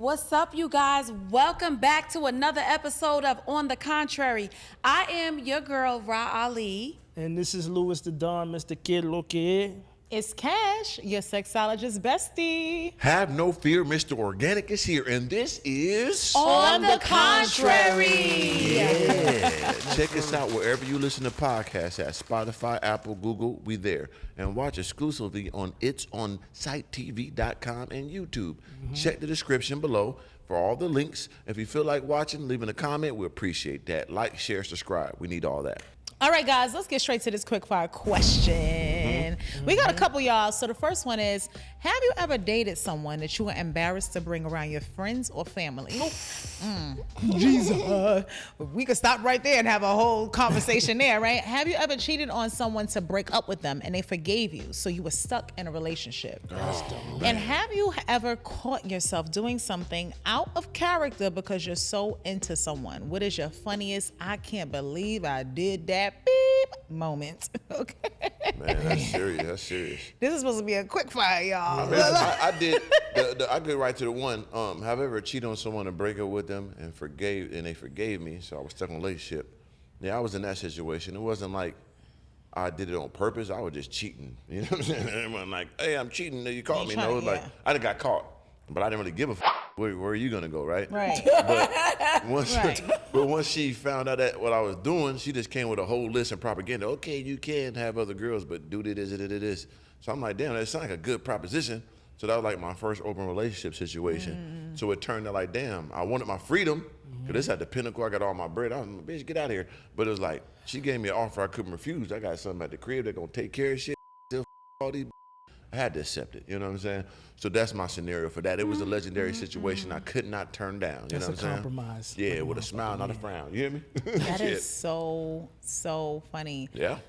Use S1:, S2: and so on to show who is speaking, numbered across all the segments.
S1: What's up, you guys? Welcome back to another episode of On the Contrary. I am your girl, Ra Ali.
S2: And this is Louis the Don, Mr. Kid Look.
S3: It's Cash, your sexologist bestie.
S4: Have no fear, Mr. Organik is here, and this is...
S1: On the Contrary.
S4: Yeah. Check us out wherever you listen to podcasts at Spotify, Apple, Google, we there. And watch exclusively on ONSITE.com and YouTube. Check the description below for all the links. If you feel like watching, leaving a comment, we appreciate that. Like, share, subscribe. We need all that.
S3: All right, guys, let's get straight to this quick fire question. We got a couple, y'all. So the first one is, have you ever dated someone that you were embarrassed to bring around your friends or family? Jesus. We could stop right there and have a whole conversation there, right? Have you ever cheated on someone to break up with them and they forgave you, so you were stuck in a relationship? And have you ever caught yourself doing something out of character because you're so into someone? What is your funniest, I can't believe I did that beep moment? Okay.
S4: Man, that's serious. That's serious.
S3: This is supposed to be a quick fire, y'all.
S4: I did. I get right to the one. Have I ever cheated on someone and break up with them and they forgave me? So I was stuck in a relationship. Yeah, I was in that situation. It wasn't like I did it on purpose. I was just cheating. You know what I'm saying? Everyone like, hey, I'm cheating. You caught me. No, like I got caught, but I didn't really give a. Where are you gonna go, right?
S3: Right.
S4: But once she found out that what I was doing, she just came with a whole list of propaganda. Okay, you can have other girls, but do this. So I'm like, damn, that sounds like a good proposition. So that was like my first open relationship situation. So it turned out like, damn, I wanted my freedom, because this at the pinnacle. I got all my bread. I was like, bitch, get out of here. But it was like, she gave me an offer I couldn't refuse. I got something at the crib that gonna take care of shit. Still all these. I had to accept it, you know what I'm saying? So that's my scenario for that. It was a legendary situation I could not turn down. You know what I'm saying?
S2: Compromise.
S4: Yeah, with a smile, not a frown. You hear me?
S3: That is so funny.
S4: Yeah.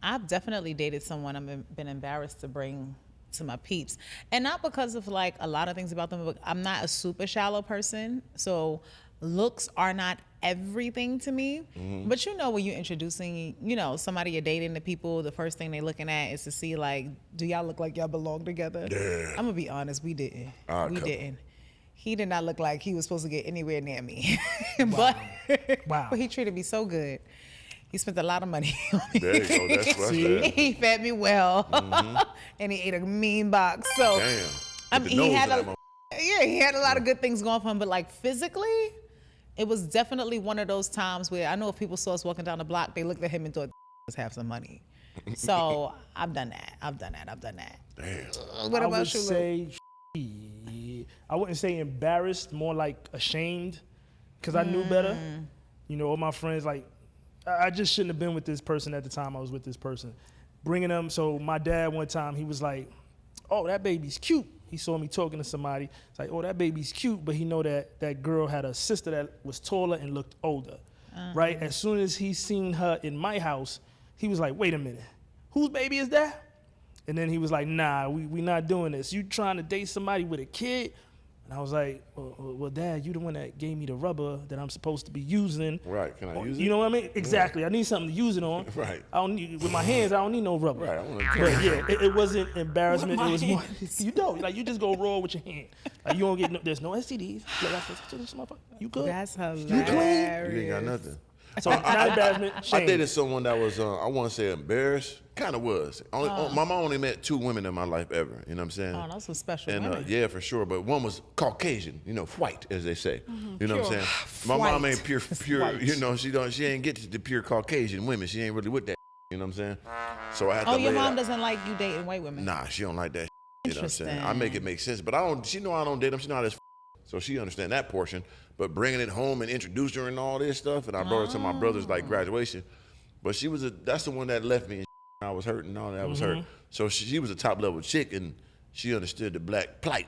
S3: I've definitely dated someone I've been embarrassed to bring to my peeps. And not because of like a lot of things about them, but I'm not a super shallow person. So looks are not everything to me. But you know, when you're introducing, somebody you're dating to people, the first thing they're looking at is to see like, do y'all look like y'all belong together?
S4: Yeah.
S3: I'm gonna be honest, we didn't. Didn't. He did not look like he was supposed to get anywhere near me.
S2: Wow.
S3: But he treated me so good. He spent a lot of money on me.
S4: There you go. That's what I said.
S3: He fed me well. And he ate a mean box. So
S4: Damn.
S3: I mean, he had a lot of good things going for him, but like physically, it was definitely one of those times where I know if people saw us walking down the block, they looked at him and thought, "Let's have some money." So I've done that.
S4: Damn.
S3: What
S2: I
S3: about
S2: would
S3: you,
S2: say, I wouldn't say embarrassed, more like ashamed, because I knew better. All my friends, like, I just shouldn't have been with this person at the time I was with this person. Bringing them, so my dad one time, he was like, oh, that baby's cute. He saw me talking to somebody. It's like, oh, that baby's cute, but he know that girl had a sister that was taller and looked older, right? As soon as he seen her in my house, he was like, wait a minute, whose baby is that? And then he was like, nah, we not doing this. You trying to date somebody with a kid? And I was like, well, Dad, you the one that gave me the rubber that I'm supposed to be using.
S4: Right, can I use it?
S2: You know what I mean? Exactly. I need something to use it on.
S4: Right.
S2: I don't need, with my hands, I don't need no rubber.
S4: Right, I want to
S2: But yeah, it wasn't embarrassment. It was more, you don't. Like, you just go raw with your hand. Like, you don't get, there's no STDs. You good?
S3: That's hilarious.
S2: You clean?
S4: You ain't got nothing.
S2: So, not embarrassment, shame.
S4: I dated someone that was, I want to say embarrassed, kind of was. My mom only met 2 women in my life ever, you know what I'm saying?
S3: Oh, those some special
S4: And
S3: women.
S4: yeah, for sure, but one was Caucasian, white, as they say. You know what I'm saying? My mom ain't pure, she ain't get to the pure Caucasian women. She ain't really with that, you know what I'm saying? So I had to
S3: your
S4: lay it
S3: mom
S4: out.
S3: doesn't like you dating white women?
S4: Nah, she don't like that. You know what I'm saying?
S3: Interesting.
S4: I make it make sense, but she know I don't date them. She know how this, so she understand that portion. But bringing it home and introduced her and all this stuff, and I brought her to my brother's like graduation. But that's the one that left me. And I was hurt and all that. I was hurt. So she was a top level chick, and she understood the black plight.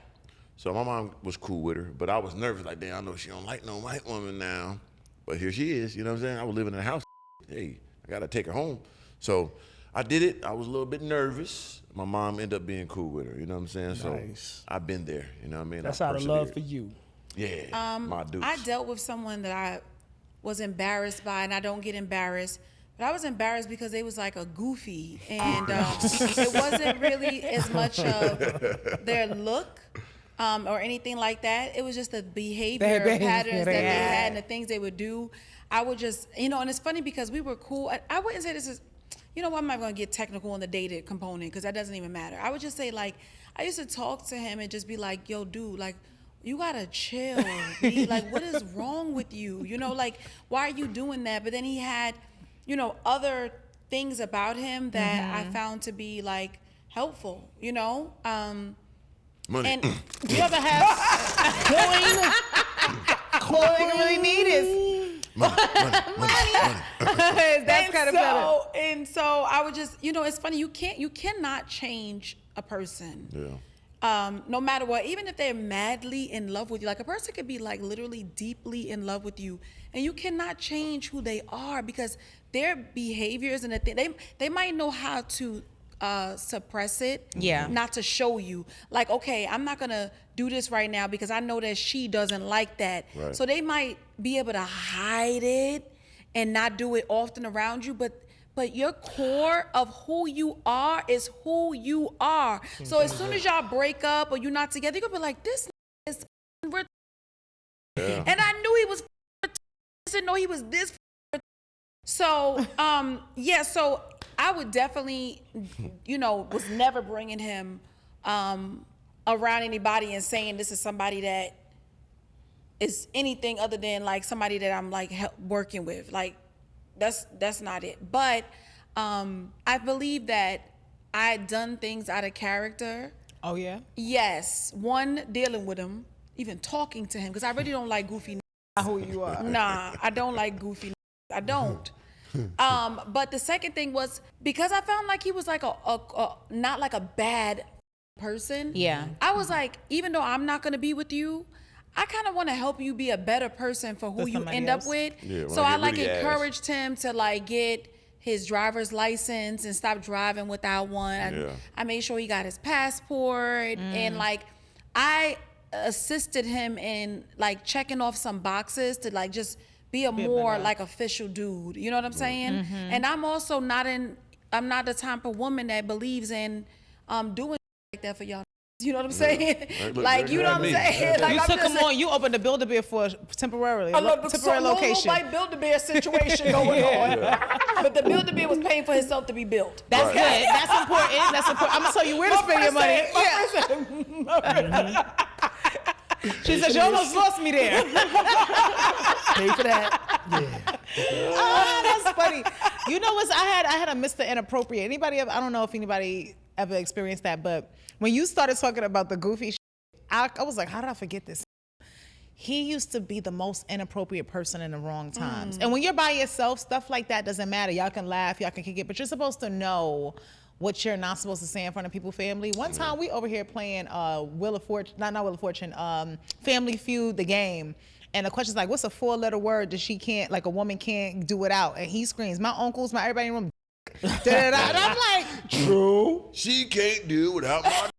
S4: So my mom was cool with her, but I was nervous. Like, damn, I know she don't like no white woman now. But here she is. You know what I'm saying? I was living in a house. Hey, I gotta take her home. So I did it. I was a little bit nervous. My mom ended up being cool with her. You know what I'm saying?
S2: Nice.
S4: So I've been there. You know what I mean?
S2: That's
S4: I
S2: out of love
S4: persevered.
S2: for you.
S4: Yeah, my dudes.
S1: I dealt with someone that I was embarrassed by, and I don't get embarrassed. But I was embarrassed because they was like a goofy, and it wasn't really as much of their look. or anything like that. It was just the behavior patterns that they had and the things they would do. I would just, and it's funny because we were cool. I wouldn't say this is, I'm not going to get technical on the dated component because that doesn't even matter. I would just say, like, I used to talk to him and just be like, yo, dude, like, you gotta chill. Like, what is wrong with you? Like, why are you doing that? But then he had, other things about him that I found to be like helpful,
S4: Money.
S3: And you ever have coin really need is
S4: money.
S3: that's kind of better.
S1: And so I would just, it's funny, you cannot change a person.
S4: Yeah.
S1: No matter what, even if they're madly in love with you, like a person could be like literally deeply in love with you, and you cannot change who they are because their behaviors and the thing, they might know how to suppress it, not to show you. Like, okay, I'm not gonna do this right now because I know that she doesn't like that.
S4: Right.
S1: So they might be able to hide it and not do it often around you, but your core of who you are is who you are. So as soon as y'all break up or you're not together, you're gonna be like, this is and I knew he was I didn't know he was this. So so I would definitely, was never bringing him around anybody and saying this is somebody that is anything other than like somebody that I'm like working with. Like, that's not it. But I believe that I had done things out of character.
S3: Oh, yeah?
S1: Yes. One, dealing with him, even talking to him, because I really don't like goofy.
S3: Who you are.
S1: Nah, I don't like goofy. I don't. But the second thing was because I found like he was like a not like a bad person.
S3: Yeah.
S1: I was like, even though I'm not going to be with you, I kind of want to help you be a better person for who you end up with.
S4: Yeah,
S1: so I like encouraged him to like get his driver's license and stop driving without one.
S4: Yeah.
S1: I made sure he got his passport and like I assisted him in like checking off some boxes to like just be a more like official dude. You know what I'm saying? And I'm also I'm not the type of woman that believes in doing like that for y'all. You know what I'm saying? Like, you know what I'm saying? Like,
S3: You took him on. You opened the Build-A-Bear for temporarily. Temporary location.
S1: Like Build-A-Bear situation going on. But the Build-A-Bear was paying for himself to be built.
S3: That's good. That's important. That's important. I'm gonna tell you where to spend your money. She said, you almost lost me there.
S2: Pay for that. Yeah.
S3: Oh, that's funny. You know what? I had a Mr. Inappropriate. Anybody ever, I don't know if anybody ever experienced that, but when you started talking about the goofy shit, I was like, how did I forget this? He used to be the most inappropriate person in the wrong times. And when you're by yourself, stuff like that doesn't matter. Y'all can laugh, y'all can kick it, but you're supposed to know what you're not supposed to say in front of people's family. One time we over here playing Wheel of Fortune, not Wheel of Fortune, Family Feud, the game. And the question's like, what's a 4-letter word that a woman can't do without? And he screams, my uncles, everybody in the room. And I'm like,
S2: True.
S4: She can't do without my.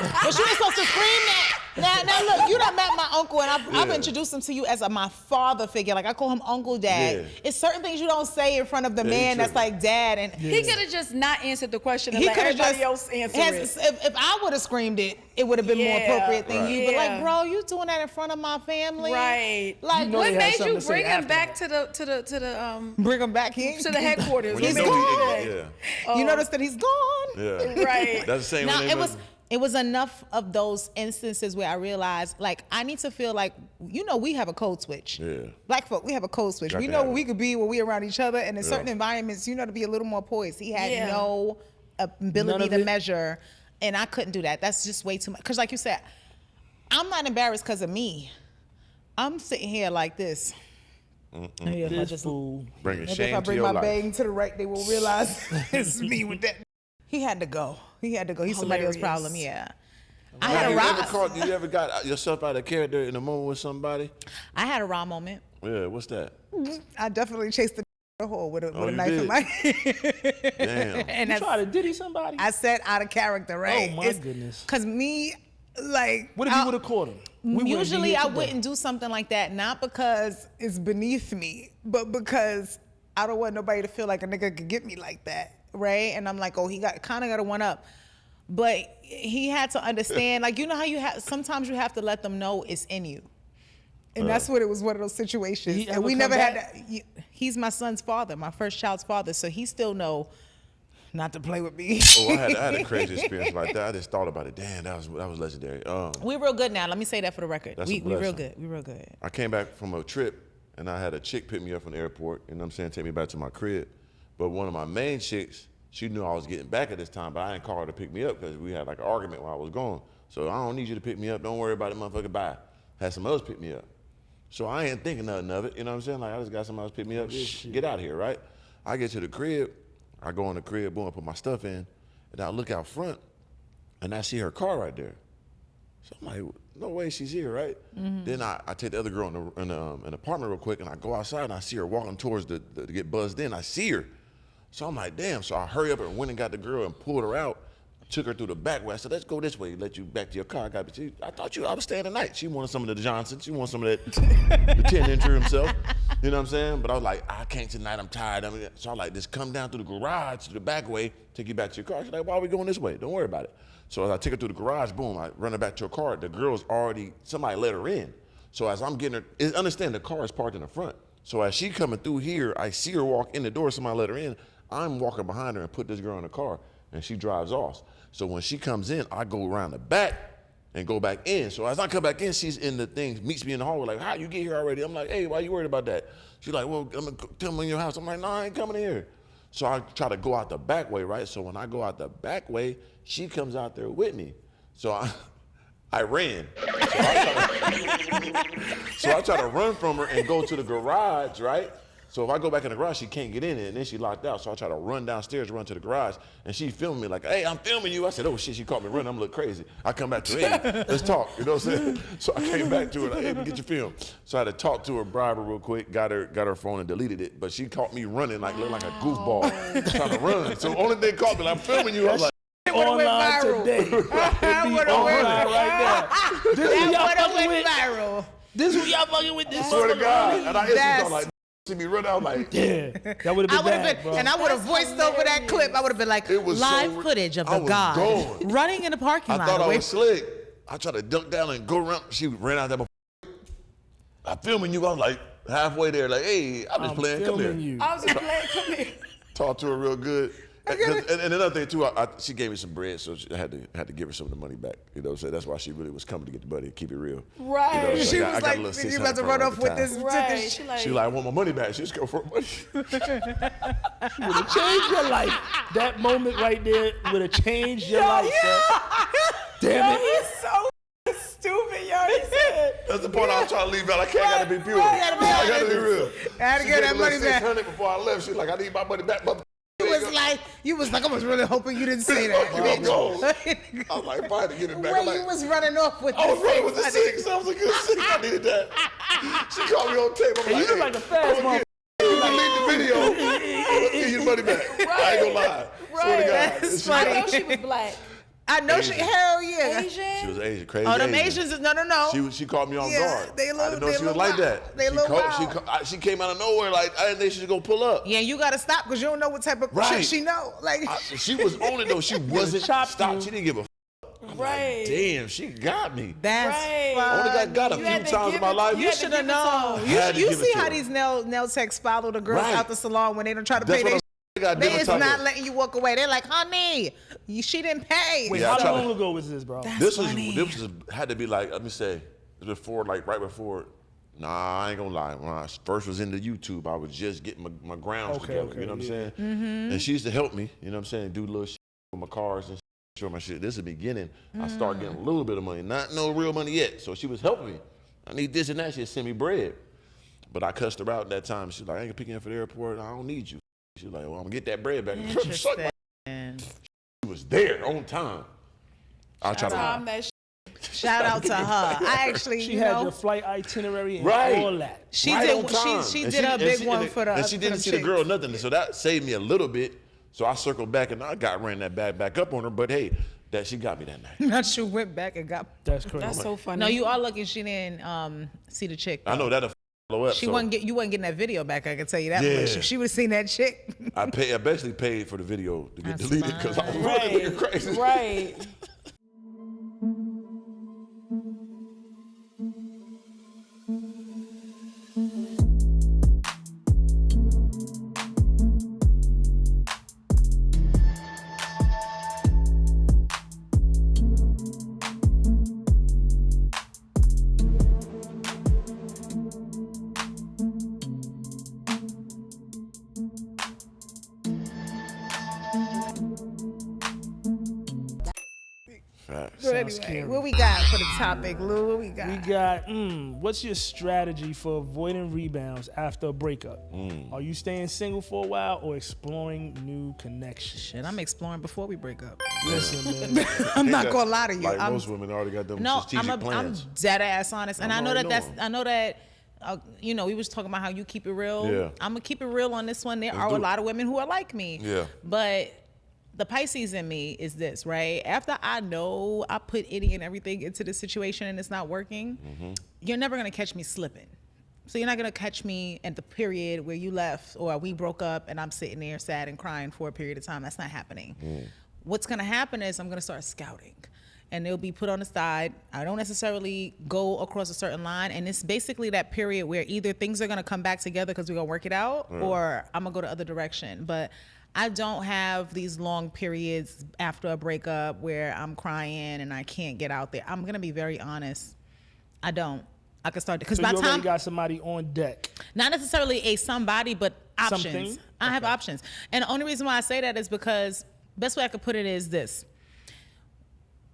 S3: but you ain't supposed to scream that. Now look, you done met my uncle, and I've introduced him to you as my father figure. Like, I call him Uncle Dad.
S4: Yeah.
S3: It's certain things you don't say in front of the man that's like dad. And
S1: He could have just not answered the question and let everybody else answer it.
S3: If I would have screamed it, it would have been more appropriate than you. But like, bro, you doing that in front of my family?
S1: Right.
S3: Like,
S1: what made you bring him back to the
S3: bring him back here
S1: to the headquarters?
S3: He's gone. You notice that he's gone.
S4: Yeah.
S1: Right.
S4: That's the same.
S3: Now it was enough of those instances where I realized, like, I need to feel like, we have a code switch.
S4: Yeah.
S3: Black folk, we have a code switch. We know where we could be when we around each other, and in certain environments, to be a little more poised. He had no ability to measure, and I couldn't do that. That's just way too much. Because like you said, I'm not embarrassed because of me. I'm sitting here like this. Maybe if I just
S4: bringing
S3: maybe
S4: shame
S3: if I
S4: to
S3: bring
S4: your
S3: my
S4: life.
S3: bang to the right, they will realize it's me with that. He had to go. He's somebody else's problem. Yeah. I had a raw.
S4: You ever got yourself out of character in a moment with somebody?
S3: I had a raw moment.
S4: Yeah. What's that?
S3: I definitely chased the hole with a
S4: you
S3: knife in
S4: did?
S3: my hand.
S4: Damn.
S3: And
S2: You try to diddy somebody?
S3: I said out of character, right?
S2: Oh, my goodness.
S3: Because me, like.
S2: What if you would have caught him?
S3: Usually I wouldn't do something like that, not because it's beneath me, but because I don't want nobody to feel like a nigga could get me like that, right? And I'm like, oh, he got a one up. But he had to understand, like, you know how sometimes you have to let them know it's in you. And that's what it was, one of those situations. And we never had that. He's my son's father, my first child's father, so he still know not to play with me.
S4: Oh, I had a crazy experience like that. I just thought about it. Damn, that was legendary.
S3: We're real good now. Let me say that for the record.
S4: That's
S3: We
S4: a blessing.
S3: real good. We real good.
S4: I came back from a trip, and I had a chick pick me up from the airport, you know what I'm saying, take me back to my crib. But one of my main chicks, she knew I was getting back at this time, but I didn't call her to pick me up because we had like an argument while I was gone. So I don't need you to pick me up. Don't worry about it, motherfucker. Bye. Had some else pick me up. So I ain't thinking nothing of it, you know what I'm saying? Like, I just got somebody else pick me up. Get out of here, right? I get to the crib. I go in the crib, boom, I put my stuff in, and I look out front, and I see her car right there. So I'm like, no way she's here, right? Then I take the other girl in the apartment real quick, and I go outside, and I see her walking towards to get buzzed in. I see her. So I'm like, damn. So I hurry up and went and got the girl and pulled her out, took her through the back way. I said, let's go this way, let you back to your car. I thought I was staying the night. She wanted some of the Johnson. She wanted some of that, the 10-incher himself. You know what I'm saying? But I was like, I can't tonight, I'm tired. So I was like, just come down through the garage to the back way, take you back to your car. She's like, why are we going this way? Don't worry about it. So as I take her through the garage, boom, I run her back to her car. The girl's already, somebody let her in. So as I'm getting her, understand the car is parked in the front. So as she coming through here, I see her walk in the door, somebody let her in. I'm walking behind her and put this girl in the car, and she drives off. So when she comes in, I go around the back and go back in. So as I come back in, she's in the thing, meets me in the hallway, like, how you get here already? I'm like, hey, why you worried about that? She's like, well, I'm gonna tell me in your house. I'm like, no, I ain't coming in here. So I try to go out the back way, right? So when I go out the back way, she comes out there with me. So I ran. So I try to run from her and go to the garage, right? So if I go back in the garage, she can't get in it, and then she locked out. So I try to run downstairs, run to the garage, and she filming me like, hey, I'm filming you. I said, oh shit, she caught me running. I'm look crazy. I come back to her, hey, let's talk. You know what I'm saying? So I came back to her, like, hey, get your film. So I had to talk to her, bribe her real quick, got her phone and deleted it. But she caught me running, like, looked like a goofball, trying to run. So only thing caught me, like, I'm filming you. I was like,
S2: Online today. It be online right now. This is y'all fucking with.
S3: Viral.
S2: This is y'all fucking with this.
S4: swear to God. And I instantly thought, like, see me run out, like,
S2: Yeah, that would have been bad, bro.
S3: And I would have voiced over that clip. I would have been like,
S4: It was
S3: live
S4: so-
S3: footage of
S4: I
S3: the
S4: was
S3: god
S4: gone.
S3: running in the parking lot.
S4: I thought I
S3: away
S4: was slick. I tried to dunk down and go around. She ran out there. I'm filming you. I was like halfway there, like, hey, I'm just playing. Come here.
S2: Filming you.
S1: I was just playing, come here.
S4: Talk to her real good. And another thing too, she gave me some bread, so I had to give her some of the money back. You know what I'm saying? That's why she really was coming to get the money. Keep it real.
S1: Right.
S4: You know, so
S3: She
S4: I
S3: was
S4: got a
S3: like,
S4: little
S3: you
S4: 600
S3: about to
S4: from
S3: run
S4: her
S3: off
S4: at the
S3: with
S4: time.
S3: this.
S1: Right. She like,
S4: She like, I want my money back. She just go for money.
S2: Would have changed your life. That moment right there would have changed your life, sir. Damn it.
S1: he's so stupid, yo. He said.
S4: That's the point I was trying to leave out. I gotta be pure.
S3: Right.
S4: I gotta be real.
S3: I had to
S4: She
S3: get
S4: gave
S3: that
S4: me
S3: money back.
S4: 600 before I left. She was like, I need my money back, mother.
S3: You was like, I was really hoping you didn't say that.
S4: I'm gone. I was like, fine to get it back. I'm
S3: Where you
S4: like,
S3: was running off with
S4: I was
S3: the
S4: running with the
S3: 600.
S4: 6. I was a good 6. I needed that. She called me on tape. I'm
S2: And you look like a fast motherfucker.
S4: You delete the video. I'm gonna give you the money back. I ain't gonna lie. Swear to God.
S3: That's
S4: She-
S3: funny.
S1: I know she was black.
S3: I know she, hell yeah.
S1: Asian?
S4: She was Asian, crazy.
S3: Oh, them
S4: Asian.
S3: Asians, no.
S4: She caught me on
S3: Yeah,
S4: guard.
S3: they
S4: I
S3: little-
S4: didn't know
S3: they
S4: she was
S3: little
S4: like
S3: wild.
S4: that.
S3: They little wild.
S4: She came out of nowhere like I didn't think she was gonna pull up.
S3: Yeah, you gotta stop because you don't know what type of
S4: Right.
S3: shit she know. Like,
S4: She was on it though. She wasn't
S2: chop
S4: stopped.
S2: you.
S4: She didn't give a. I'm
S1: Right.
S4: like, damn, she got me.
S3: that's
S1: Right.
S3: fun.
S4: Only got a
S1: You
S4: few
S1: had to
S4: times in
S1: give
S4: my
S1: it-
S4: life.
S1: you
S3: You
S1: had to
S3: should
S1: give
S3: have
S1: it to
S3: known.
S1: her.
S3: You,
S4: Had to
S3: you
S4: give it
S3: see
S4: to
S3: how
S4: her.
S3: these nail techs follow the girls
S4: Right.
S3: out the salon when they don't try to
S4: That's
S3: pay
S4: what
S3: their
S4: I'm. Got
S3: They
S4: different
S3: is
S4: type
S3: not
S4: of-
S3: letting you walk away. They're like, honey, she didn't pay.
S2: Wait,
S4: Yeah, I
S2: how
S4: tried
S2: long
S4: to-
S2: ago was this, bro?
S4: This was had to be like, let me say, it was before, like right before. Nah, I ain't gonna lie. When I first was into YouTube, I was just getting my grounds together. You know what I'm saying? And she used to help me. You know what I'm saying? Do little shit with my cars and show my shit. This is the beginning. I started getting a little bit of money, not no real money yet. So she was helping me. I need this and that. She'd send me bread. But I cussed her out that time. She's like, I ain't gonna pick you up for the airport. I don't need you. She's like, well, I'm gonna get that bread back. Suck my- She was there on time. I try
S1: Time
S4: to.
S1: that
S3: Shout out to her. I actually,
S2: She
S3: you
S2: had
S3: know,
S2: your flight itinerary and
S4: Right.
S2: all that.
S3: she
S4: Right on
S3: did.
S4: time.
S3: She
S4: And
S3: did a big one
S4: and
S3: for the.
S4: And she
S3: for
S4: didn't
S3: the
S4: see the
S3: chicks.
S4: girl nothing, so that saved me a little bit. So I circled back and I ran that bag back up on her. But hey, that she got me that night.
S3: Not she went back and got.
S2: That's crazy.
S1: That's so funny.
S3: No, you are lucky she didn't see the chick.
S4: I know that
S3: She wasn't you wasn't getting that video back. I can tell you that much. If she would have seen that chick.
S4: I basically paid for the video to get
S3: That's
S4: deleted because I was
S1: Right.
S4: looking crazy.
S1: Right.
S4: Facts.
S3: But
S2: Sounds
S3: anyway,
S2: scary.
S3: what we got for the topic, Lou? What we got?
S2: We got, what's your strategy for avoiding rebounds after a breakup? Are you staying single for a while or exploring new connections?
S3: Shit, I'm exploring before we break up.
S2: Listen, man.
S3: I'm not gonna lie to you.
S4: Like
S3: I'm,
S4: most women already got them
S3: no,
S4: strategic
S3: I'm
S4: plans.
S3: dead ass honest, and I know
S4: already
S3: that
S4: knowing.
S3: I know that. You know, we was talking about how you keep it real.
S4: Yeah.
S3: I'm gonna keep it real on this one. There are
S4: do
S3: a
S4: it.
S3: lot of women who are like me.
S4: Yeah.
S3: But the Pisces in me is this, right? After I know I put any and everything into the situation and it's not working, you're never gonna catch me slipping. So you're not gonna catch me at the period where you left or we broke up and I'm sitting there sad and crying for a period of time. That's not happening. What's gonna happen is I'm gonna start scouting. And they'll be put on the side. I don't necessarily go across a certain line. And it's basically that period where either things are gonna come back together because we're gonna work it out, or I'm gonna go the other direction. But I don't have these long periods after a breakup where I'm crying and I can't get out there. I'm gonna be very honest. I don't. I can start because
S2: So
S3: by
S2: you
S3: the
S2: already
S3: time,
S2: got somebody on deck.
S3: not necessarily a somebody, but options.
S2: Something?
S3: I have options. And the only reason why I say that is because best way I could put it is this.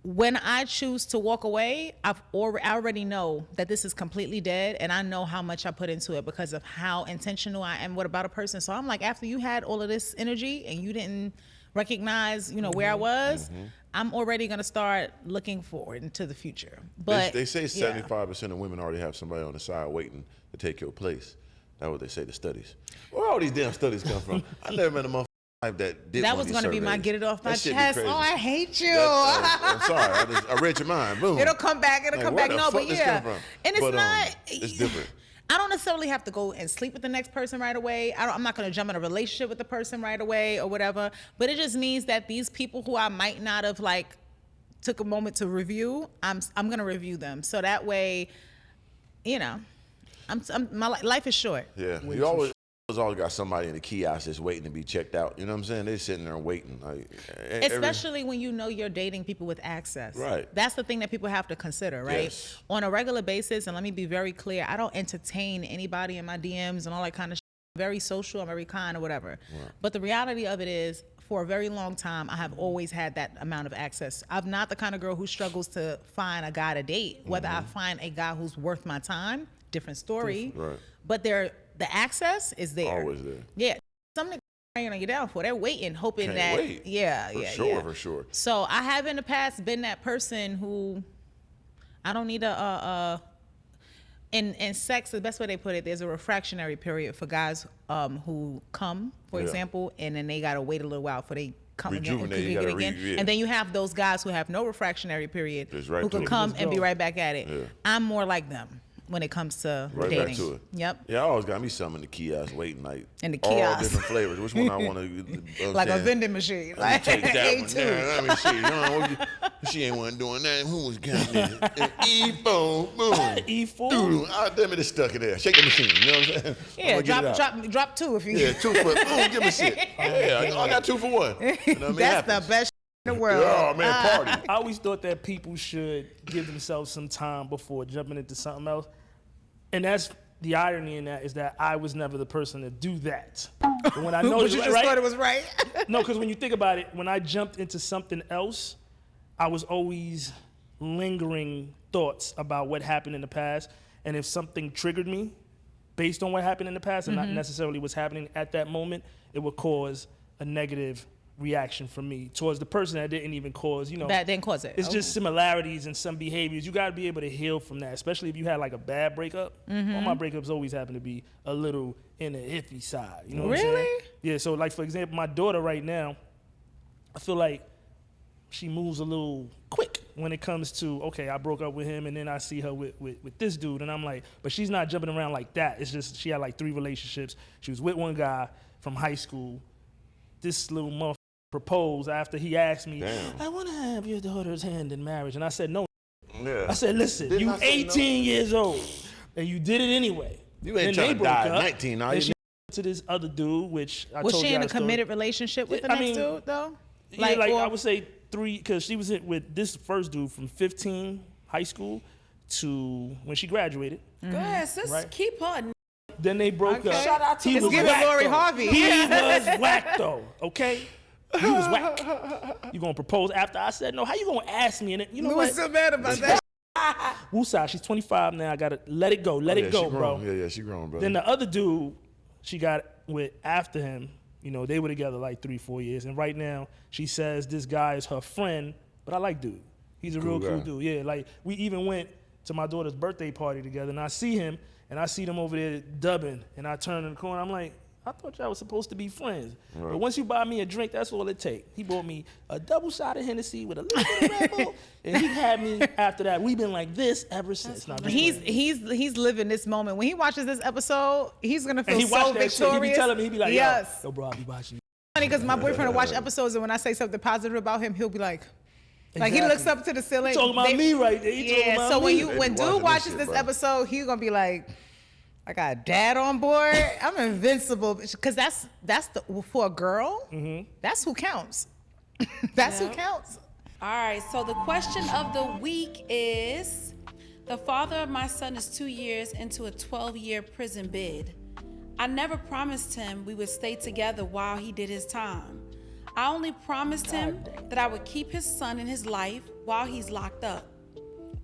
S3: When I choose to walk away, I already know that this is completely dead, and I know how much I put into it because of how intentional I am about a person. So I'm like, after you had all of this energy and you didn't recognize, where I was, I'm already gonna start looking forward into the future. But
S4: They say
S3: yeah.
S4: 75% of women already have somebody on the side waiting to take your place. That's what they say, the studies. Where all these damn studies come from? I never met a motherfucker that did
S3: That
S4: one
S3: was
S4: of these
S3: gonna be my
S4: surveys.
S3: get it off my
S4: That shit be
S3: chest.
S4: crazy.
S3: Oh, I hate you.
S4: I'm sorry. I read your mind. Boom.
S3: It'll come back. It'll
S4: Like,
S3: come
S4: where
S3: back.
S4: the
S3: No,
S4: fuck
S3: but
S4: this
S3: yeah,
S4: come from?
S3: and it's
S4: But,
S3: not.
S4: it's different.
S3: I don't necessarily have to go and sleep with the next person right away. I'm not going to jump in a relationship with the person right away or whatever. But it just means that these people who I might not have took a moment to review, I'm going to review them. So that way, my life is short.
S4: Yeah, you always got somebody in the kiosk that's waiting to be checked out. You know what I'm saying? They're sitting there waiting.
S3: Especially when you know you're dating people with access.
S4: Right.
S3: That's the thing that people have to consider, right?
S4: Yes.
S3: On a regular basis, and let me be very clear, I don't entertain anybody in my DMs and all that kind of shit. I'm very social, I'm very kind or whatever. Right. But the reality of it is, for a very long time, I have always had that amount of access. I'm not the kind of girl who struggles to find a guy to date. Whether I find a guy who's worth my time, different story.
S4: Right.
S3: But the access is there.
S4: Always there.
S3: Yeah. Some niggas ain't gonna get down for. They're waiting, hoping
S4: Can't
S3: that.
S4: wait.
S3: Yeah,
S4: For
S3: yeah,
S4: sure,
S3: yeah.
S4: for sure.
S3: So I have in the past been that person who I don't need in sex, the best way they put it, there's a refractionary period for guys who come, for
S4: Yeah.
S3: example, and then they gotta wait a little while for they come again,
S4: Rejuvenate, you gotta yeah.
S3: and then you have those guys who have no refractionary period
S4: Just right
S3: who
S4: to
S3: can
S4: it.
S3: come
S2: Just
S3: and be
S2: go.
S3: right back at it.
S4: Yeah.
S3: I'm more like them when it comes to
S4: Right
S3: dating.
S4: back to it.
S3: Yep.
S4: Yeah, I always got me some in the kiosk waiting,
S3: In the
S4: all
S3: kiosk.
S4: different flavors. Which one I want to?
S3: Like a vending machine.
S4: Let me take that one
S3: A2.
S4: down. Let me see. She ain't one doing that. Who was got there? E-boom, boom.
S2: E4.
S4: Doo-doo. Ah, damn it, it's stuck in there. Shake the machine. You know what I'm saying?
S3: Yeah,
S4: I'ma get it out.
S3: drop two if you.
S4: Yeah, 2 for boom. Give me shit. Yeah, I got 2 for 1. You know what I mean?
S3: That's the
S4: Happens.
S3: best in the world.
S4: Oh man, party.
S2: I always thought that people should give themselves some time before jumping into something else. And that's the irony in that is that I was never the person to do that. But when I
S3: But
S2: noticed,
S3: you just
S2: right?
S3: thought it was right.
S2: No, because when you think about it, when I jumped into something else, I was always lingering thoughts about what happened in the past. And if something triggered me based on what happened in the past and not necessarily what's happening at that moment, it would cause a negative reaction from me towards the person that didn't even cause,
S3: That didn't cause it.
S2: It's just similarities in some behaviors. You got to be able to heal from that, especially if you had like a bad breakup. All my breakups always happen to be a little in the iffy side. You know what I'm saying?
S3: Really?
S2: Yeah, so like for example, my daughter right now, I feel like she moves a little quick. when it comes to, okay, I broke up with him and then I see her with this dude, and I'm like, but she's not jumping around like that. It's just she had like 3 relationships. She was with one guy from high school. This little motherfucker proposed after he asked me,
S4: Damn.
S2: I want to have your daughter's hand in marriage. And I said, no.
S4: Yeah.
S2: I said, listen,
S4: Didn't
S2: you
S4: I say
S2: 18 years old, and you did it anyway.
S4: You ain't
S2: Then
S4: trying
S2: they
S4: to
S2: broke
S4: die at
S2: up,
S4: 19, are
S2: and
S4: you?
S2: she to this other dude, which I
S3: Was
S2: told
S3: she
S2: you
S3: in a
S2: that story.
S3: committed relationship with the
S2: I
S3: next
S2: mean,
S3: dude, though?
S2: Yeah, like
S3: or-
S2: I would say 3, because she was with this first dude from 15, high school, to when she graduated.
S1: Go ahead, sis.
S2: Right.
S1: Keep her.
S2: Then they broke
S3: Okay.
S2: up.
S1: Shout out to
S2: He
S1: It's
S2: was
S3: giving
S2: whack,
S3: Lori
S2: though.
S3: Harvey.
S2: He was whack though. Okay. He was whack. You gonna propose after I said no? How you gonna ask me? And you know what?
S3: so mad about that?
S2: Woosah, she's 25 now. I gotta let it go. Let it go,
S4: she
S2: bro.
S4: grown. Yeah, she grown, bro.
S2: Then the other dude, she got with after him. You know, they were together like 3-4 years, and right now she says this guy is her friend. But I like dude. He's a real cool
S4: guy.
S2: dude. Yeah, like we even went to my daughter's birthday party together, and I see him, and I see them over there dubbing, and I turn in the corner. I'm like, I thought y'all was supposed to be friends.
S4: Right.
S2: But once you buy me a drink, that's all it takes. He bought me a double shot of Hennessy with a little bit of Red Bull, and he had me after that. We've been like this ever since. Now,
S3: He's living this moment. When he watches this episode, he's gonna feel
S2: and he
S3: so
S2: watched that shit.
S3: victorious.
S2: He be telling me, he be like,
S3: yes.
S2: yo, bro, I be watching you.
S3: Funny because my boyfriend will watch episodes, and when I say something positive about him, he'll be like he
S2: Exactly.
S3: looks up to the ceiling.
S2: Talking about me right there. He talking
S3: Yeah.
S2: about
S3: So
S2: me.
S3: when
S4: They be
S3: dude
S4: watching
S3: watches
S4: this
S3: this
S4: shit, bro.
S3: episode, he's gonna be like, I got dad on board. I'm invincible because that's for a girl. That's who counts. That's who
S1: Yep.
S3: counts.
S1: All right, so the question of the week is, the father of my son is 2 years into a 12-year prison bid. I never promised him we would stay together while he did his time. I only promised him that I would keep his son in his life while he's locked up.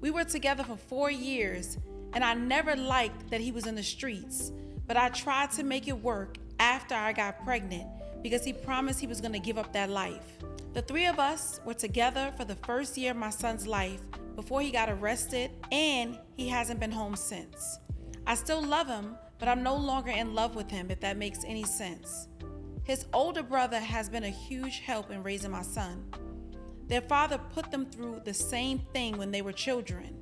S1: We were together for 4 years, and I never liked that he was in the streets, but I tried to make it work after I got pregnant because he promised he was going to give up that life. The 3 of us were together for the first year of my son's life before he got arrested, and he hasn't been home since. I still love him, but I'm no longer in love with him, if that makes any sense. His older brother has been a huge help in raising my son. Their father put them through the same thing when they were children.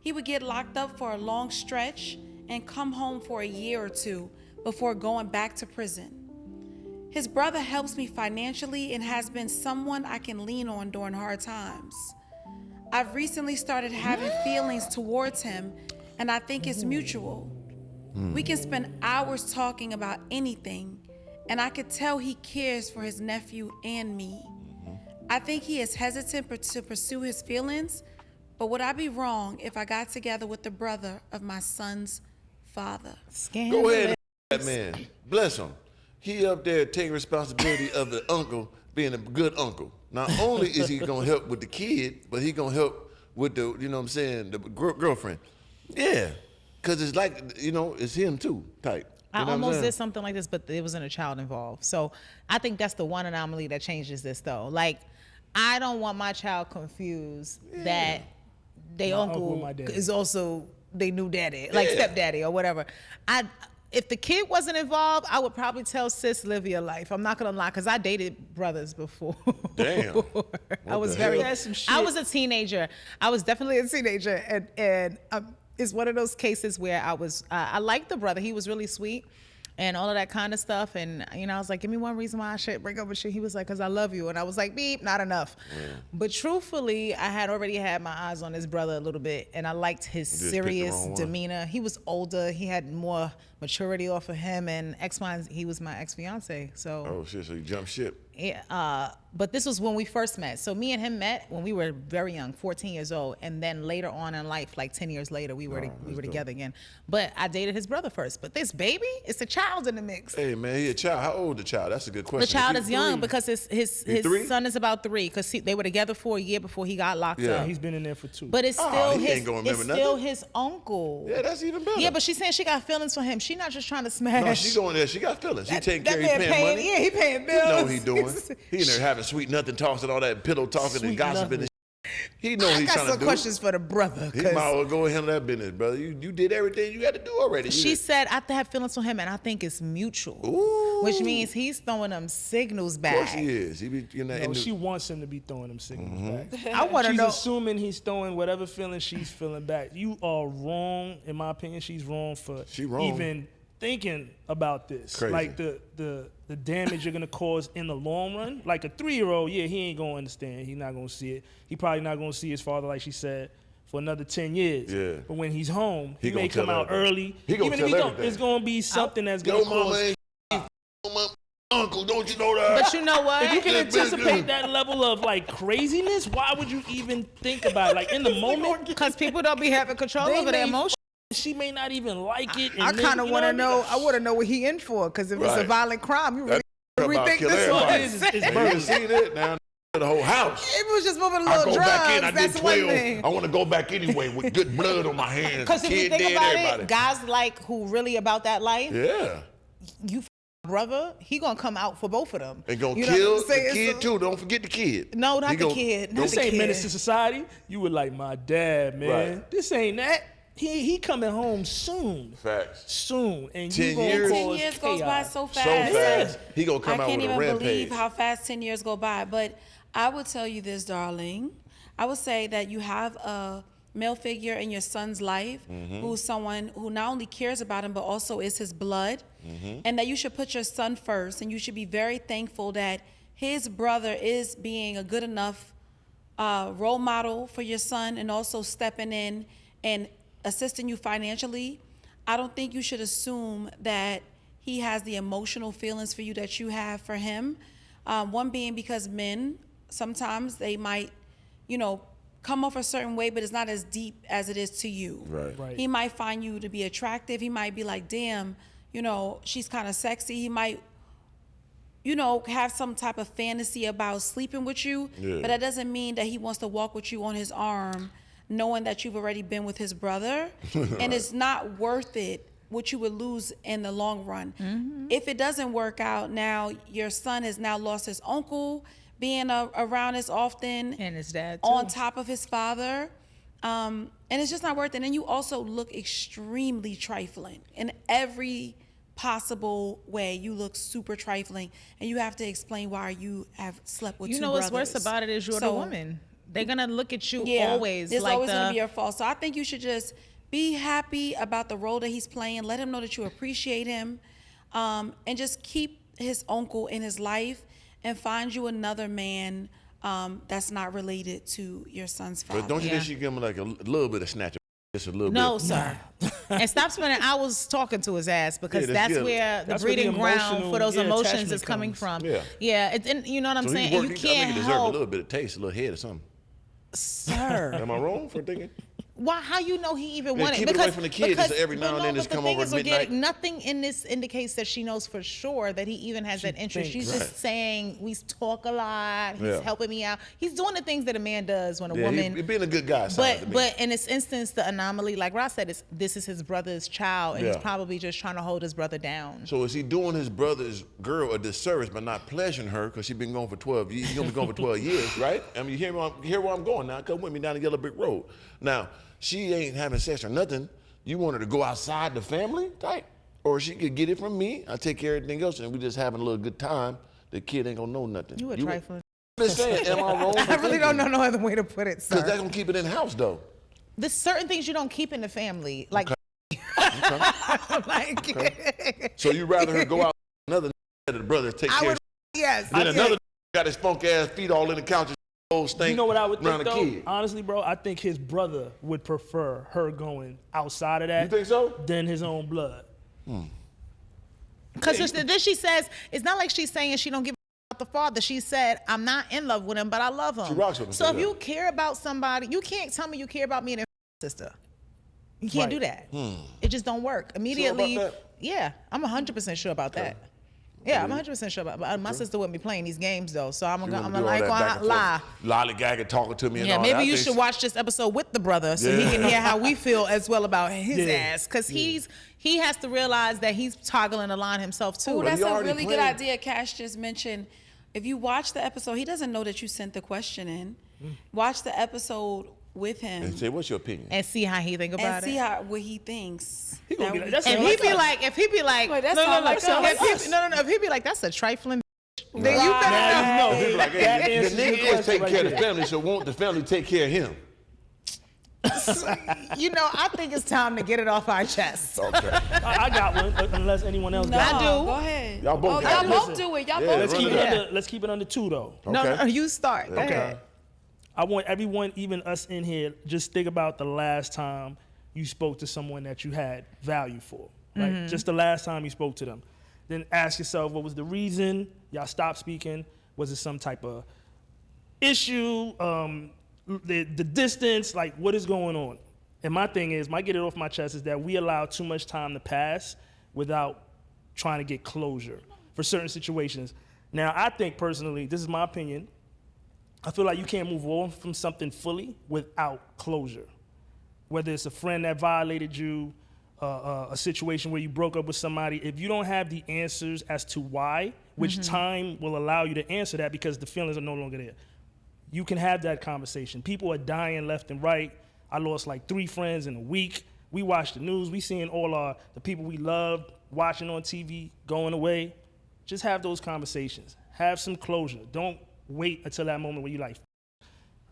S1: He would get locked up for a long stretch and come home for a year or 2 before going back to prison. His brother helps me financially and has been someone I can lean on during hard times. I've recently started having feelings towards him, and I think it's mutual. We can spend hours talking about anything, and I could tell he cares for his nephew and me. I think he is hesitant to pursue his feelings, but would I be wrong if I got together with the brother of my son's father?
S4: Go ahead, that man. Bless him. He up there taking responsibility of the uncle being a good uncle. Not only is he gonna help with the kid, but he gonna help with the, you know what I'm saying, the girlfriend. Yeah, cause it's like, you know, it's him too, type.
S3: I
S4: You know what I'm
S3: almost
S4: saying?
S3: did something like this, but there wasn't a child involved. So I think that's the one anomaly that changes this, though. Like, I don't want my child confused that they
S2: My uncle
S3: uncle
S2: and my daddy.
S3: is also they new daddy, like stepdaddy or whatever. If the kid wasn't involved, I would probably tell sis live your life. I'm not gonna lie, because I dated brothers before.
S4: Damn.
S3: I was
S4: the
S3: very.
S4: hell?
S2: That's some shit.
S3: I was a teenager. I was definitely a teenager, and it's one of those cases where I liked the brother. He was really sweet and all of that kind of stuff. And, you know, I was like, give me one reason why I should break up with you. He was like, because I love you. And I was like, beep, not enough. But truthfully, I had already had my eyes on his brother a little bit, and I liked his
S4: picked the
S3: serious
S4: wrong one.
S3: demeanor. He was older. He had more maturity off of him, and he was my ex-fiance. So
S4: Oh shit, so you jumped ship.
S3: yeah, but this was when we first met. So me and him met when we were very young, 14 years old, and then later on in life, like 10 years later, we were together again. But I dated his brother first. But this baby, it's a child in the mix.
S4: Hey man, he a child. How old the child? That's a good question.
S3: The child
S4: Is
S3: is
S4: he
S3: young
S4: 3?
S3: because his
S4: He 3?
S3: son is about 3 because they were together for a year before he got locked
S4: Yeah.
S3: up.
S2: He's been in there for 2.
S3: But it's
S4: Oh,
S3: still
S4: he
S3: his.
S4: ain't gonna remember
S3: It's still
S4: nothing.
S3: his uncle.
S4: Yeah, that's even better.
S3: Yeah, but she's saying she got feelings for him. She not just trying to smash.
S4: No, she going there. She got feelings. She taking care. He
S3: man
S4: paying money.
S3: Yeah, he paying
S4: You
S3: bills.
S4: know what he doing. He in there having sweet nothing talks and all that pillow talking and
S2: Sweet
S4: gossiping.
S2: nothing.
S4: He know
S3: I
S4: he's
S3: got
S4: trying to
S3: some
S4: do.
S3: questions for the brother.
S4: He might as well go and handle that business, brother. You did everything you had to do already.
S3: She said, I have feelings for him, and I think it's mutual.
S4: Ooh.
S3: Which means he's throwing them signals back.
S4: Of course he is. He be in that.
S2: No, she wants him to be throwing them signals back.
S3: I want to
S2: She's
S3: know.
S2: assuming he's throwing whatever feeling she's feeling back. You are wrong, in my opinion. She's wrong for even thinking about this.
S4: Crazy.
S2: Like the damage you're gonna cause in the long run. Like a 3-year-old, yeah, he ain't gonna understand. He's not gonna see it. He probably not gonna see his father, like she said, for another 10 years.
S4: Yeah.
S2: But when he's home, he may
S4: tell
S2: come out
S4: everybody.
S2: early.
S4: He gonna
S2: Even
S4: tell
S2: if
S4: everything.
S2: it's gonna be something that's gonna cause.
S4: My uncle, don't you know that?
S3: But you know what?
S2: If you can anticipate that level of like craziness, why would you even think about it? Like in the moment,
S3: Because people don't be having control
S2: they
S3: over their
S2: may
S3: emotions.
S2: she may not even like it.
S3: I kind of want to know. I want to know what he in for. Because if it's a violent crime, you really rethink this one.
S2: It's
S4: Man, you seen it now? The whole house.
S3: It was just moving a
S4: I
S3: little
S4: go
S3: drugs.
S4: back in. I did
S3: That's one
S4: 12.
S3: thing.
S4: I want to go back anyway with good blood on my hands.
S3: Because if you
S4: Kid
S3: think
S4: dead,
S3: about
S4: everybody.
S3: it, guys like who really about that life,
S4: Yeah.
S3: you brother, he gonna come out for both of them.
S4: And gonna
S3: You know
S4: kill
S3: what I'm saying?
S4: the kid
S3: So-
S4: too. Don't forget the kid.
S3: No, not
S4: He
S3: the
S4: gon-
S3: kid. Not
S2: This
S3: the
S2: ain't
S3: kid.
S2: menace to society. You would like my dad, man.
S4: Right.
S2: This ain't that. He coming home soon.
S4: Facts.
S2: Soon, and
S4: 10
S2: you gonna
S4: years?
S1: 10
S2: cause
S1: years goes by
S2: chaos.
S1: so
S4: So
S1: fast.
S4: fast. He gonna
S1: I
S4: come out
S1: can't
S4: with a
S1: even
S4: rampage.
S1: believe how fast 10 years go by. But I would tell you this, darling. I would say that you have a male figure in your son's life who's someone who not only cares about him, but also is his blood. And that you should put your son first. And you should be very thankful that his brother is being a good enough role model for your son and also stepping in and assisting you financially. I don't think you should assume that he has the emotional feelings for you that you have for him. One being because men, sometimes they might, come off a certain way, but it's not as deep as it is to you.
S4: Right.
S1: He might find you to be attractive. He might be like, damn, she's kind of sexy. He might, have some type of fantasy about sleeping with you,
S4: Yeah.
S1: but that doesn't mean that he wants to walk with you on his arm, knowing that you've already been with his brother. And it's not worth it what you would lose in the long run. If it doesn't work out, now your son has now lost his uncle being around as often,
S3: And his dad, too.
S1: on top of his father. And it's just not worth it. And you also look extremely trifling in every possible way. You look super trifling, and you have to explain why you have slept with two
S3: You know
S1: brothers.
S3: what's worse about it is you're the
S1: So,
S3: woman. They're gonna look at you
S1: yeah,
S3: always
S1: it's
S3: like
S1: always gonna be your fault. So I think you should just be happy about the role that he's playing. Let him know that you appreciate him, and just keep his uncle in his life, and find you another man that's not related to your son's father.
S4: But don't you think she give him like a little bit of snatch? Just a little
S3: No,
S4: bit.
S3: sir. And stop spending hours talking to his ass, because
S4: Yeah,
S3: that's
S4: yeah.
S3: where the
S2: That's where the
S3: breeding ground
S2: emotional,
S3: for those emotions
S2: attachment
S3: is coming
S2: comes.
S3: from.
S4: Yeah.
S3: Yeah, and you know what I'm
S4: So
S3: saying?
S4: he
S3: And you
S4: worked, I think
S3: can't
S4: he deserve a
S3: help,
S4: little bit of taste, a little head or something.
S3: sir.
S4: Am I wrong for thinking?
S3: Why? How you know he even
S4: Yeah,
S3: wanted?
S4: keep it away from the kids, just every now and then
S3: but
S4: just
S3: the
S4: come
S3: thing
S4: over
S3: is,
S4: at midnight.
S3: nothing in this indicates that she knows for sure that he even has that interest.
S2: thinks.
S3: She's just
S4: Right.
S3: saying we talk a lot. He's
S4: Yeah.
S3: helping me out. He's doing the things that a man does when a
S4: Yeah,
S3: woman.
S4: he being a good guy. sounds to me.
S3: But in this instance, the anomaly, like Ross said, is this is his brother's child, and he's
S4: Yeah.
S3: probably just trying to hold his brother down.
S4: So is he doing his brother's girl a disservice by not pleasuring her because she's been gone for 12 years? He's gonna be gone for 12 years, right? I mean, you hear where I'm going now. Come with me down the yellow brick road. Now, she ain't having sex or nothing. You want her to go outside the family type? Or she could get it from me. I take care of everything else, and we just having a little good time. The kid ain't gonna know nothing.
S3: You a trifling.
S4: I'm just saying, am I wrong?
S3: I really don't know no other way to put it,
S4: Because
S3: sir.
S4: that's gonna keep it in the house, though.
S3: There's certain things you don't keep in the family, like. like
S4: So you rather her go out with another that the brother take
S3: I
S4: care
S3: would,
S4: of.
S3: yes.
S4: Then
S3: I-
S4: another got his funk ass feet all in the couch, old stink.
S2: You know what I would
S4: around
S2: think
S4: the
S2: though?
S4: kid.
S2: Honestly, bro, I think his brother would prefer her going outside of that.
S4: You think so?
S2: Than his own blood.
S3: Because then she says, it's not like she's saying she don't give a about the father. She said, I'm not in love with him, but I love him.
S4: She rocks with him,
S3: So if
S4: yeah.
S3: you care about somebody, you can't tell me you care about me and a sister. You can't do that. It just don't work. Immediately,
S4: that?
S3: yeah, I'm 100% sure about that. Yeah, I'm 100% sure about it. My sister wouldn't be playing these games, though, so I'm
S4: You
S3: gonna
S4: wanna do all
S3: like
S4: that back and
S3: lie.
S4: forth, lollygagging, talking to me and
S3: Yeah,
S4: all
S3: maybe
S4: that.
S3: you should watch this episode with the brother so he
S4: Yeah.
S3: can hear how we feel as well about his
S2: Yeah.
S3: ass. Because he has to realize that he's toggling the line himself too.
S1: Oh, that's
S4: he
S1: a
S4: already
S1: really good
S4: played.
S1: idea. Cash just mentioned. If you watch the episode, he doesn't know that you sent the question in. Watch the episode with him.
S4: And say, what's your opinion?
S3: And see how he think about
S1: and see
S3: it.
S1: what he thinks.
S2: He gonna be like, that's
S3: If
S2: not
S3: he
S2: like
S3: be
S2: us.
S3: like, if he be like,
S1: Wait, that's
S3: no,
S1: not like
S3: if
S1: us.
S3: he- no, if he be like, that's a trifling, then
S4: Right.
S3: you better
S2: Now
S3: know.
S2: you know.
S4: People like,
S2: That
S4: hey, the
S2: answers your
S4: nigga is
S2: question
S4: taking
S2: right
S4: care of the
S2: there.
S4: family, so won't the family take care of him?
S3: You know, I think it's time to get it off our chest.
S4: Okay.
S2: I got one, unless anyone else
S1: No,
S2: got one.
S3: I do.
S1: Go ahead.
S4: Y'all both
S1: Oh,
S4: got
S1: y'all
S4: it.
S1: both
S2: Listen.
S1: do it. Y'all
S4: Yeah,
S1: both
S2: Let's
S1: do
S2: keep
S1: it.
S2: it
S3: Yeah.
S2: under. Let's keep it under 2 though.
S3: No,
S4: Okay.
S3: you start. Go
S4: Okay.
S3: ahead.
S2: I want everyone, even us in here, just think about the last time you spoke to someone that you had value for. Right? Just the last time you spoke to them. Then ask yourself, what was the reason y'all stopped speaking? Was it some type of issue? The distance? Like, what is going on? And my thing is, my get it off my chest is that we allow too much time to pass without trying to get closure for certain situations. Now, I think personally, this is my opinion, I feel like you can't move on from something fully without closure. Whether it's a friend that violated you, a situation where you broke up with somebody, if you don't have the answers as to why, which time will allow you to answer that because the feelings are no longer there, you can have that conversation. People are dying left and right. I lost like 3 friends in a week. We watch the news. We seeing all the people we loved watching on TV going away. Just have those conversations. Have some closure. Don't wait until that moment where you're like,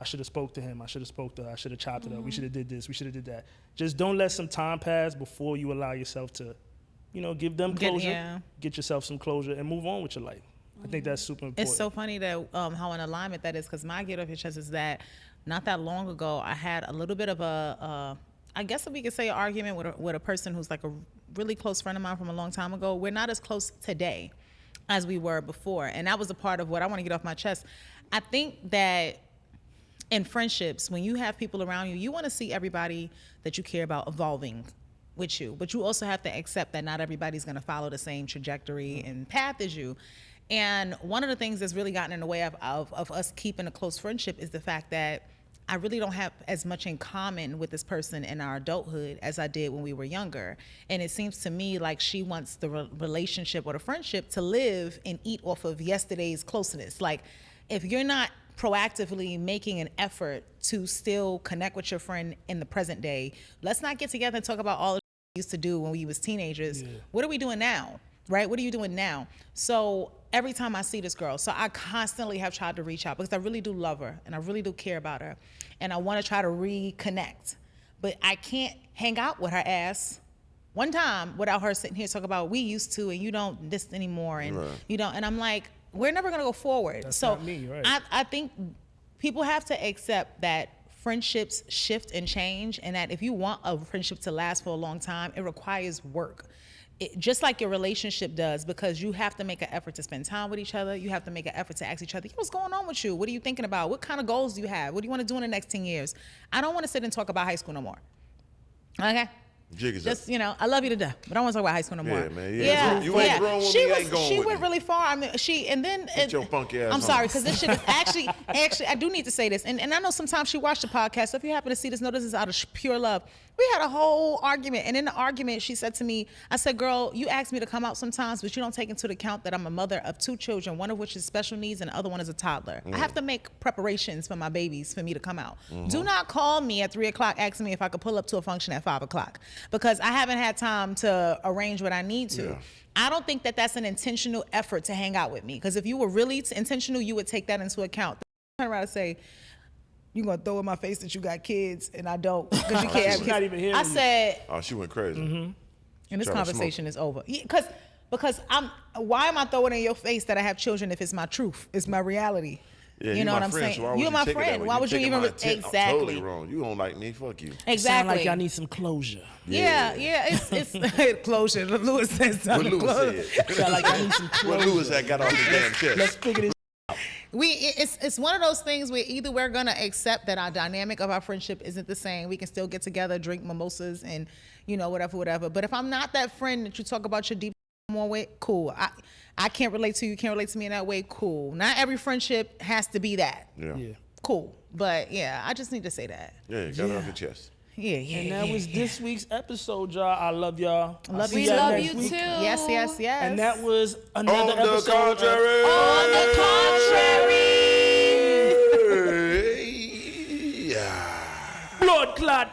S2: I should have spoke to him. I should have spoke to her. I should have chopped it up. We should have did this. We should have did that. Just don't let some time pass before you allow yourself to, give them closure, get yourself some closure, and move on with your life. I think that's super important.
S3: It's so funny that how in alignment that is, because my get off your chest is that not that long ago I had a little bit of I guess we could say an argument with a person who's like a really close friend of mine from a long time ago. We're not as close today as we were before, and that was a part of what I want to get off my chest. I think that in friendships, when you have people around you, you want to see everybody that you care about evolving with you, but you also have to accept that not everybody's going to follow the same trajectory and path as you. And one of the things that's really gotten in the way of us keeping a close friendship is the fact that I really don't have as much in common with this person in our adulthood as I did when we were younger. And it seems to me like she wants the relationship or the friendship to live and eat off of yesterday's closeness. Like, if you're not proactively making an effort to still connect with your friend in the present day, let's not get together and talk about all the we used to do when we was teenagers. Yeah. What are we doing now? Right? What are you doing now? So every time I see this girl, so I constantly have tried to reach out because I really do love her and I really do care about her. And I want to try to reconnect. But I can't hang out with her ass one time without her sitting here talking about we used to and you don't this anymore and you don't. And I'm like, we're never going to go forward.
S2: That's
S3: so
S2: not me, right?
S3: I think people have to accept that friendships shift and change, and that if you want a friendship to last for a long time, it requires work. Just like your relationship does, because you have to make an effort to spend time with each other. You have to make an effort to ask each other, what's going on with you? What are you thinking about? What kind of goals do you have? What do you want to do in the next 10 years? I don't want to sit and talk about high school no more. Okay? Just, I love you to death, but I don't want to talk about high school no more.
S4: Yeah, man. Yeah. You ain't grown with me, you ain't going
S3: She
S4: with
S3: went
S4: me.
S3: really far. I mean,
S4: Get your funky ass
S3: I'm
S4: home.
S3: sorry, because this shit is actually, I do need to say this. And I know sometimes she watched the podcast, so if you happen to see this, know this is out of pure love. We had a whole argument, and in the argument, she said to me, I said, girl, you ask me to come out sometimes, but you don't take into account that I'm a mother of 2 children, one of which is special needs and the other one is a toddler. I have to make preparations for my babies for me to come out. Do not call me at 3 o'clock asking me if I could pull up to a function at 5 o'clock, because I haven't had time to arrange what I need to. Yeah. I don't think that that's an intentional effort to hang out with me, because if you were really intentional, you would take that into account. Turn around and say, you gonna throw in my face that you got kids and I don't, because you can't have kids.
S2: Not even hearing
S3: I said,
S4: oh, she went crazy.
S3: And this conversation is over. Because why am I throwing in your face that I have children if it's my truth? It's my reality.
S4: Yeah,
S3: you know what I'm
S4: friend,
S3: saying?
S4: So
S3: you're my friend. Why would you even exactly?
S4: I'm totally wrong. You don't like me? Fuck you.
S3: Exactly.
S2: Sound like y'all need some closure.
S3: Yeah. It's closure. Lewis said something.
S4: What Lewis said.
S2: Sound like y'all need some closure.
S4: What Lewis had got off his damn chest.
S2: Let's figure this.
S3: It's one of those things where either we're gonna accept that our dynamic of our friendship isn't the same. We can still get together, drink mimosas, and whatever. But if I'm not that friend that you talk about your deep more with, cool. I can't relate to you. You can't relate to me in that way. Cool. Not every friendship has to be that.
S4: Yeah.
S3: Cool. But yeah, I just need to say that.
S4: Yeah, you got it off your chest.
S3: Yeah.
S2: And that was this week's episode, y'all. I love y'all.
S1: We love you
S2: week.
S1: too.
S3: Yes.
S2: And that was another episode.
S4: On the contrary.
S3: On the contrary.
S4: Hey.
S2: clot.